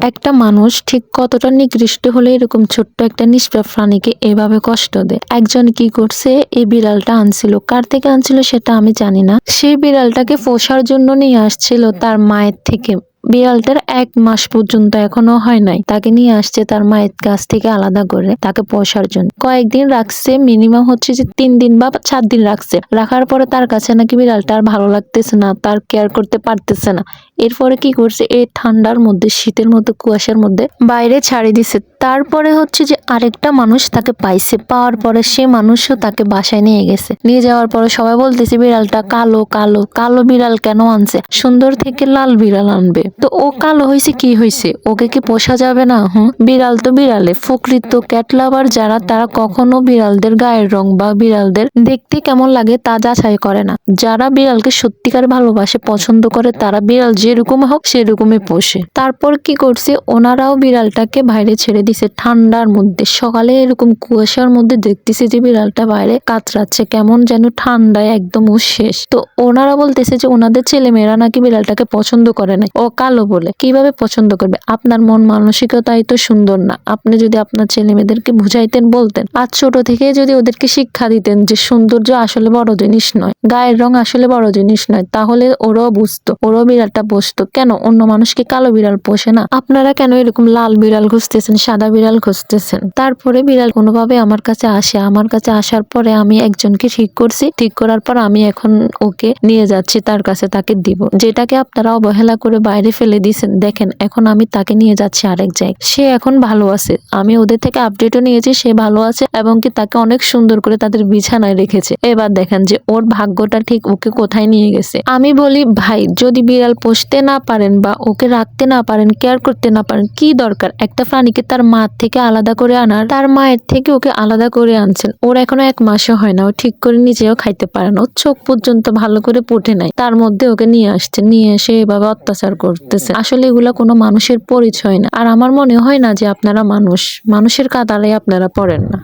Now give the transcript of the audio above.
একটা মানুষ ঠিক কতটা নিকৃষ্ট হলে এরকম ছোট্ট একটা নিষ্পাপ প্রাণীকে এভাবে কষ্ট দেয়। একজন কি করছে, এই বিড়ালটা আনছিল, কার থেকে আনছিল সেটা আমি জানি না। সেই বিড়ালটাকে পোষার জন্য নিয়ে আসছিল তার মায়ের থেকে। বিড়ালটার 1 মাস পর্যন্ত এখনো হয় নাই, তাকে নিয়ে আসছে তার মায়ের কাছ থেকে আলাদা করে তাকে পোষার জন্য। কয়েকদিন রাখছে, মিনিমাম হচ্ছে যে 3 দিন বা 4 দিন রাখছে। রাখার পরে তার কাছে নাকি বিড়ালটা আর ভালো লাগতেছে না, তার কেয়ার করতে পারতেছে না। এরপরে কি করছে, এই ঠান্ডার মধ্যে, শীতের মধ্যে, কুয়াশার মধ্যে বাইরে ছাড়ি দিছে। তারপরে হচ্ছে যে আরেকটা মানুষ তাকে পাইছে, পাওয়ার পরে সে মানুষও তাকে বাসায় নিয়ে গেছে। নিয়ে যাওয়ার পরে সবাই বলতেছে বিড়ালটা কালো কালো, কালো বিড়াল কেন আনছে, সুন্দর থেকে লাল বিড়াল আনবে। তো ও কালো হয়েছে কি হয়েছে, ওকে কি পোষা যাবে না? বিড়াল তো বিড়ালে। প্রকৃত ক্যাট লাভার যারা, তারা কখনো বিড়ালদের গায়ের রং বা বিড়ালদের দেখতে কেমন লাগে তা যাচাই করে না। যারা বিড়ালকে সত্যিকার ভালোবাসে, পছন্দ করে, তারা বিড়াল যেরকম হোক সেরকমই পোষে। তারপর কি করছে, ওনারাও বিড়ালটাকে বাইরে ছেড়ে দিছে ঠান্ডার মধ্যে। সকালে এরকম কুয়াশার মধ্যে দেখতেছে যে বিড়ালটা বাইরে কাতরাচ্ছে, কেমন যেন ঠান্ডায় একদম ও শেষ। তো ওনারা বলতেছে যে ওনাদের ছেলেমেয়েরা নাকি বিড়ালটাকে পছন্দ করে নাই, ও কালো বলে। কিভাবে পছন্দ করবে? আপনার মন মানসিকতাই তো সুন্দর না। আপনি যদি আপনার ছেলে মেয়েদেরকে বুঝাইতেন, বলতেন, আর ছোট থেকে যদি ওদেরকে শিক্ষা দিতেন যে সৌন্দর্য আসলে বড় জিনিস নয়, গায়ের রং আসলে বড় জিনিস নয়, তাহলে ওরাও বুঝতো, ওরাও বিড়ালটা পোষতো। কেন অন্য মানুষকে কালো বিড়াল পোষে না? আপনারা কেন এরকম লাল বিড়াল খুঁজতেছেন, সাদা বিড়াল খুঁজতেছেন? তারপরে বিড়াল কোনোভাবে আমার কাছে আসে। আমার কাছে আসার পরে আমি একজনকে ঠিক করছি, ঠিক করার পর আমি এখন ওকে নিয়ে যাচ্ছি তার কাছে, তাকে দিব। যেটাকে আপনারা অবহেলা করে বাইরে ফেলে দিয়েছেন, দেখেন এখন আমি তাকে নিয়ে যাচ্ছি আরেক জায়গায়। সে এখন ভালো আছে, আমি ওদের থেকে আপডেটও নিয়েছি, সে ভালো আছে এবং কি তাকে অনেক সুন্দর করে তাদের বিছানায় রেখেছে। এবার দেখেন যে ওর ভাগ্যটা ঠিক ওকে কোথায় নিয়ে গেছে। আমি বলি ভাই, যদি বিড়াল পুষতে না পারেন বা ওকে রাখতে না পারেন, কেয়ার করতে না পারেন, কি দরকার একটা প্রাণীকে তার মা থেকে আলাদা করে আনার? তার মায়ের থেকে ওকে আলাদা করে আনছেন, ওর এখনো 1 মাসও হয় না, ও ঠিক করে নিজেও খাইতে পারে না, ওর চোখ পর্যন্ত ভালো করে পটে নাই, তার মধ্যে ওকে নিয়ে আসছে, নিয়ে এসে এভাবে অত্যাচার করতেছে। আসলে এগুলা কোনো মানুষের পরিচয় না। আর আমার মনে হয় না যে আপনারা মানুষের কাতারে আপনারা পড়েন না।